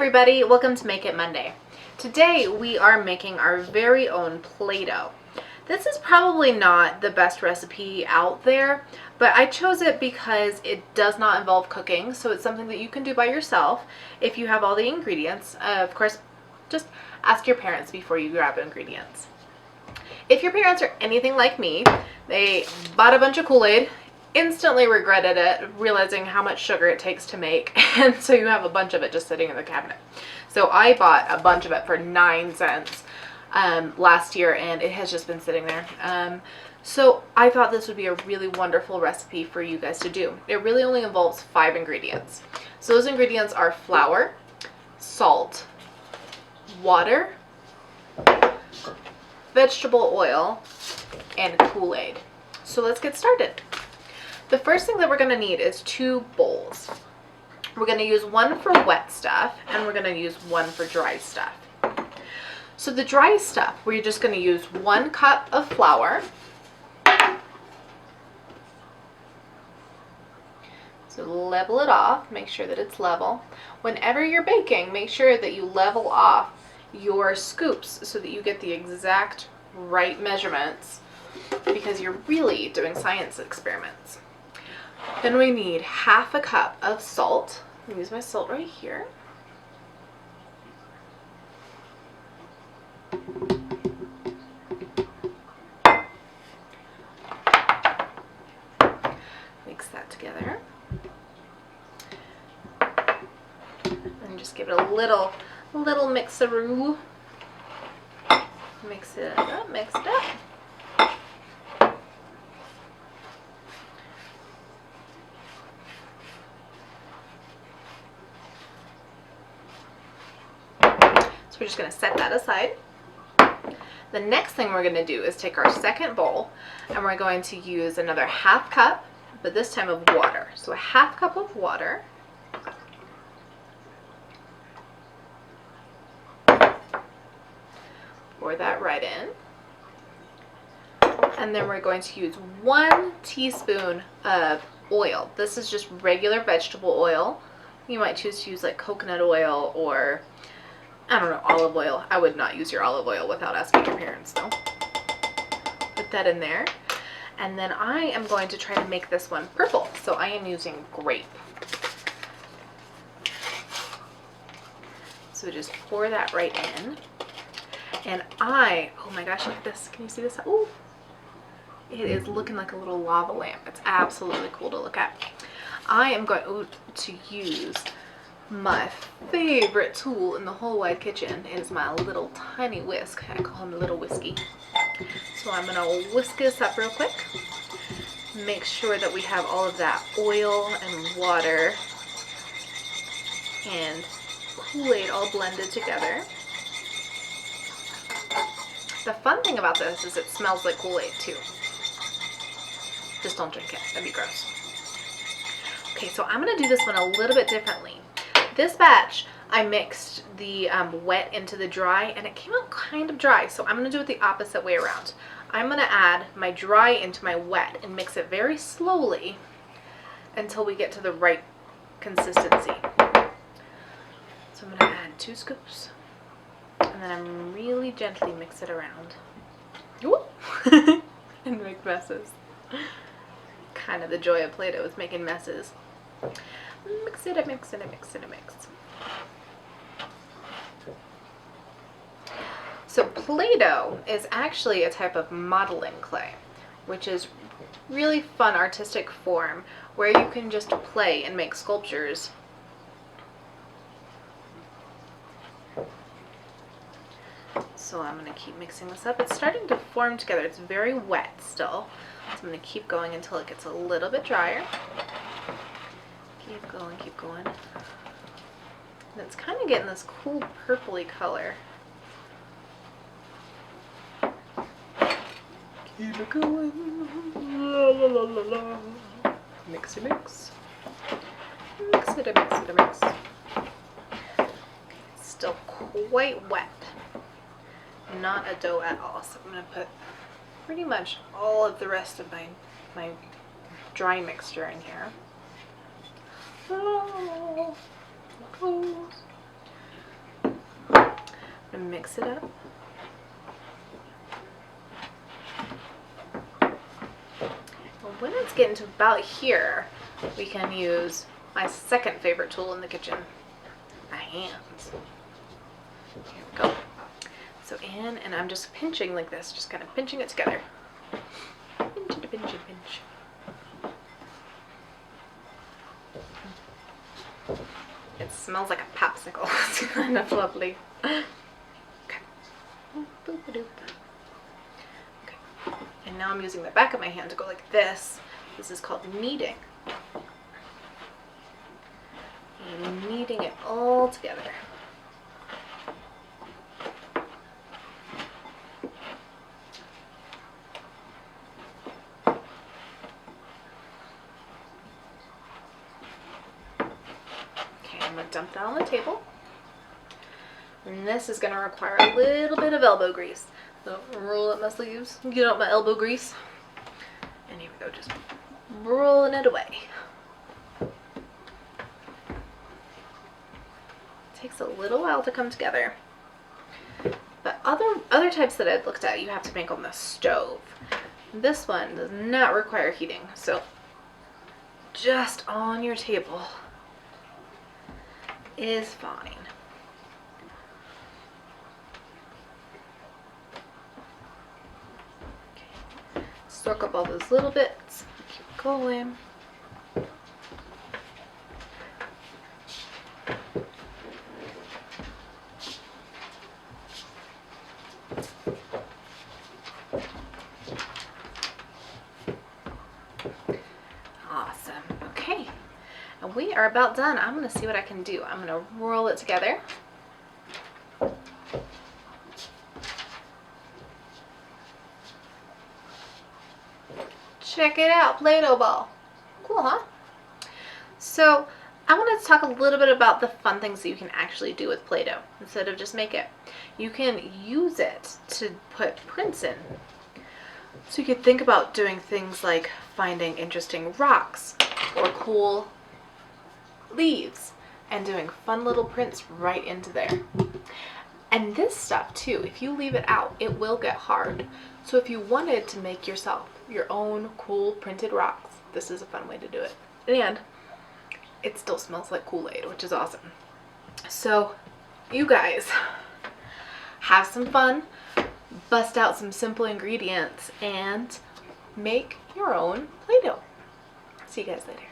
everybody, welcome to Make It Monday. Today we are making our very own Play-Doh. This is probably not the best recipe out there, but I chose it because it does not involve cooking, so it's something that you can do by yourself if you have all the ingredients. Of course, just ask your parents before you grab ingredients. If your parents are anything like me, they bought a bunch of Kool-Aid, instantly regretted it, realizing how much sugar it takes to make, and so you have a bunch of it just sitting in the cabinet. So I bought a bunch of it for 9 cents last year, and it has just been sitting there. So I thought this would be a really wonderful recipe for you guys to do. It really only involves 5 ingredients. So those ingredients are flour, salt, water, vegetable oil, and Kool-Aid. So let's get started. The first thing that we're going to need is 2 bowls. We're going to use one for wet stuff and we're going to use one for dry stuff. So the dry stuff, we're just going to use 1 cup of flour. So level it off, make sure that it's level. Whenever you're baking, make sure that you level off your scoops so that you get the exact right measurements, because you're really doing science experiments. Then we need 1/2 cup of salt. I'm use my salt right here. Mix that together. And just give it a little mixaroo. Mix it up, mix it up. So we're just going to set that aside. The next thing we're going to do is take our second bowl and we're going to use another 1/2 cup, but this time of water. So a 1/2 cup of water. Pour that right in. And then we're going to use 1 teaspoon of oil. This is just regular vegetable oil. You might choose to use like coconut oil or, I don't know, olive oil. I would not use your olive oil without asking your parents though. Put that in there. And then I am going to try to make this one purple. So I am using grape. So just pour that right in. And oh my gosh, look at this. Can you see this? Ooh, it is looking like a little lava lamp. It's absolutely cool to look at. I am going to use my favorite tool in the whole wide kitchen. Is my little tiny whisk. I call him Little Whiskey. So I'm going to whisk this up real quick. Make sure that we have all of that oil and water and Kool-Aid all blended together. The fun thing about this is it smells like Kool-Aid too. Just don't drink it. That'd be gross. Okay, so I'm going to do this one a little bit differently. This batch, I mixed the wet into the dry, and it came out kind of dry, so I'm going to do it the opposite way around. I'm going to add my dry into my wet and mix it very slowly until we get to the right consistency. So I'm going to add 2 scoops, and then I'm really gently mix it around. Ooh. And make messes. Kind of the joy of Play-Doh is making messes. Mix it, mix it, mix it, mix. So Play-Doh is actually a type of modeling clay, which is really fun artistic form where you can just play and make sculptures. So I'm going to keep mixing this up. It's starting to form together. It's very wet still. So I'm going to keep going until it gets a little bit drier. Keep going, keep going. And it's kind of getting this cool purpley color. Keep it going. La, la, la, la, la. Mix it, mix. Mix it, mix it, mix. It's still quite wet. Not a dough at all. So I'm going to put pretty much all of the rest of my dry mixture in here. Oh, close. and mix it up. Well, when it's getting to about here, we can use my second favorite tool in the kitchen, my hands. Here we go. So in, and I'm just pinching like this, just kind of pinching it together. Pinch, pinch, pinch. It smells like a popsicle. It's kind of lovely. Okay. Okay. And now I'm using the back of my hand to go like this. This is called kneading. And kneading it all together. I'm going to dump that on the table. And this is going to require a little bit of elbow grease. So roll up my sleeves, get out my elbow grease. And here we go, just rolling it away. It takes a little while to come together. But other types that I've looked at, you have to make on the stove. This one does not require heating, so just on your table is fine. Okay. Soak up all those little bits. Keep going. Awesome. Okay. And we are about done. I'm going to see what I can do. I'm going to roll it together. Check it out, Play-Doh ball. Cool, huh? So I wanted to talk a little bit about the fun things that you can actually do with Play-Doh instead of just make it. You can use it to put prints in. So you could think about doing things like finding interesting rocks or cool leaves and doing fun little prints right into there. And this stuff too, if you leave it out, it will get hard. So if you wanted to make yourself your own cool printed rocks, this is a fun way to do it. And it still smells like Kool-Aid, which is awesome. So you guys have some fun, bust out some simple ingredients, and make your own Play-Doh. See you guys later.